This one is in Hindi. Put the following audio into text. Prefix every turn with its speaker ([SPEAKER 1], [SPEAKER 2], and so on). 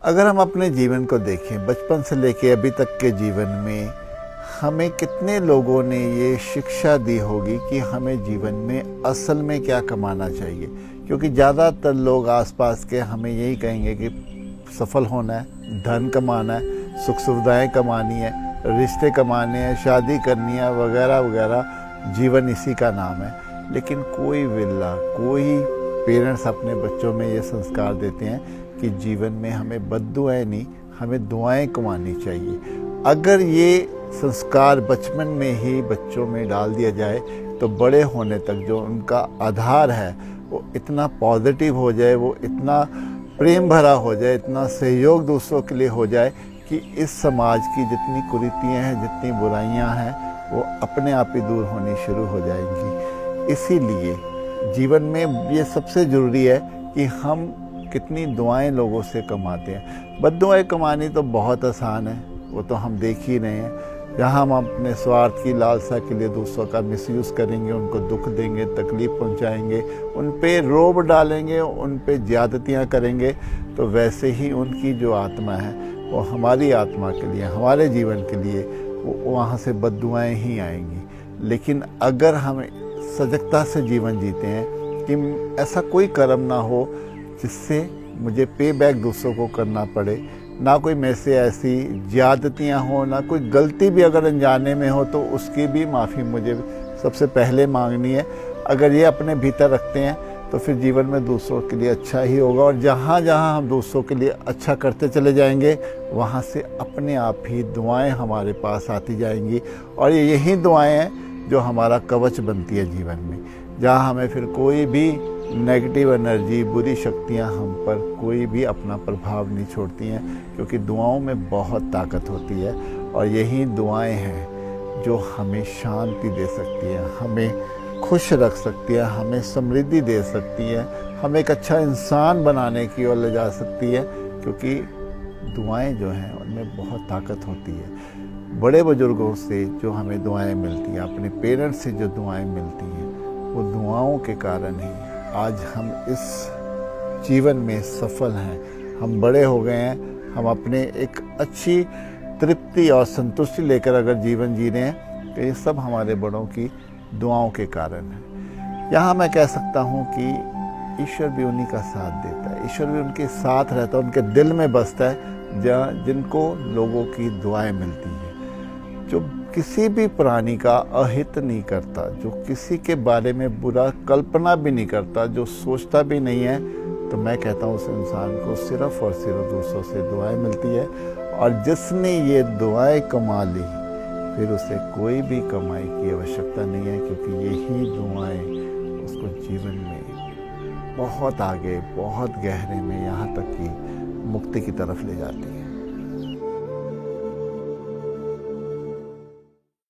[SPEAKER 1] अगर हम अपने जीवन को देखें, बचपन से लेके अभी तक के जीवन में हमें कितने लोगों ने ये शिक्षा दी होगी कि हमें जीवन में असल में क्या कमाना चाहिए। क्योंकि ज़्यादातर लोग आसपास के हमें यही कहेंगे कि सफल होना है, धन कमाना है, सुख सुविधाएं कमानी है, रिश्ते कमाने हैं, शादी करनी है, वगैरह वगैरह। जीवन इसी का नाम है। लेकिन कोई पेरेंट्स अपने बच्चों में ये संस्कार देते हैं कि जीवन में हमें बद्दुआएं नहीं, हमें दुआएं कमानी चाहिए। अगर ये संस्कार बचपन में ही बच्चों में डाल दिया जाए तो बड़े होने तक जो उनका आधार है वो इतना पॉजिटिव हो जाए, वो इतना प्रेम भरा हो जाए, इतना सहयोग दूसरों के लिए हो जाए कि इस समाज की जितनी कुरीतियाँ हैं, जितनी बुराइयाँ हैं, वो अपने आप ही दूर होनी शुरू हो जाएंगी। इसीलिए जीवन में ये सबसे ज़रूरी है कि हम कितनी दुआएं लोगों से कमाते हैं। बद्दुआएं कमानी तो बहुत आसान है, वो तो हम देख ही रहे हैं। जहाँ हम अपने स्वार्थ की लालसा के लिए दूसरों का मिसयूज़ करेंगे, उनको दुख देंगे, तकलीफ़ पहुँचाएंगे, उन पे रोब डालेंगे, उन पे ज़्यादतियाँ करेंगे, तो वैसे ही उनकी जो आत्मा है वो हमारी आत्मा के लिए, हमारे जीवन के लिए वो वहाँ से बद्दुआएं ही आएंगी। लेकिन अगर हम सजगता से जीवन जीते हैं कि ऐसा कोई कर्म ना हो जिससे मुझे पे बैक दूसरों को करना पड़े, ना कोई मेरे से ऐसी ज़्यादतियाँ हो, ना कोई गलती भी अगर अनजाने में हो तो उसकी भी माफ़ी मुझे सबसे पहले मांगनी है। अगर ये अपने भीतर रखते हैं तो फिर जीवन में दूसरों के लिए अच्छा ही होगा, और जहाँ जहाँ हम दूसरों के लिए अच्छा करते चले जाएंगे वहाँ से अपने आप ही दुआएं हमारे पास आती जाएंगी। और यही दुआएं हैं जो हमारा कवच बनती है जीवन में, जहाँ हमें फिर कोई भी नेगेटिव एनर्जी, बुरी शक्तियाँ हम पर कोई भी अपना प्रभाव नहीं छोड़ती हैं। क्योंकि दुआओं में बहुत ताकत होती है, और यही दुआएं हैं जो हमें शांति दे सकती हैं, हमें खुश रख सकती है, हमें समृद्धि दे सकती है, हमें एक अच्छा इंसान बनाने की ओर ले जा सकती है। क्योंकि दुआएं जो हैं उनमें बहुत ताकत होती है। बड़े बुजुर्गों से जो हमें दुआएं मिलती हैं, अपने पेरेंट्स से जो दुआएं मिलती हैं, वो दुआओं के कारण ही आज हम इस जीवन में सफल हैं। हम बड़े हो गए हैं, हम अपने एक अच्छी तृप्ति और संतुष्टि लेकर अगर जीवन जी रहे हैं तो ये सब हमारे बड़ों की दुआओं के कारण है। यहाँ मैं कह सकता हूँ कि ईश्वर भी उन्हीं का साथ देता है, ईश्वर भी उनके साथ रहता है, उनके दिल में बसता है जिनको लोगों की दुआएं मिलती हैं। जो किसी भी प्राणी का अहित नहीं करता, जो किसी के बारे में बुरा कल्पना भी नहीं करता, जो सोचता भी नहीं है, तो मैं कहता हूँ उस इंसान को सिर्फ और सिर्फ दूसरों से दुआएं मिलती है। और जिसने ये दुआएं कमा ली फिर उसे कोई भी कमाई की आवश्यकता नहीं है, क्योंकि यही दुआएं उसको जीवन में बहुत आगे, बहुत गहरे में, यहाँ तक कि मुक्ति की तरफ ले जाती हैं।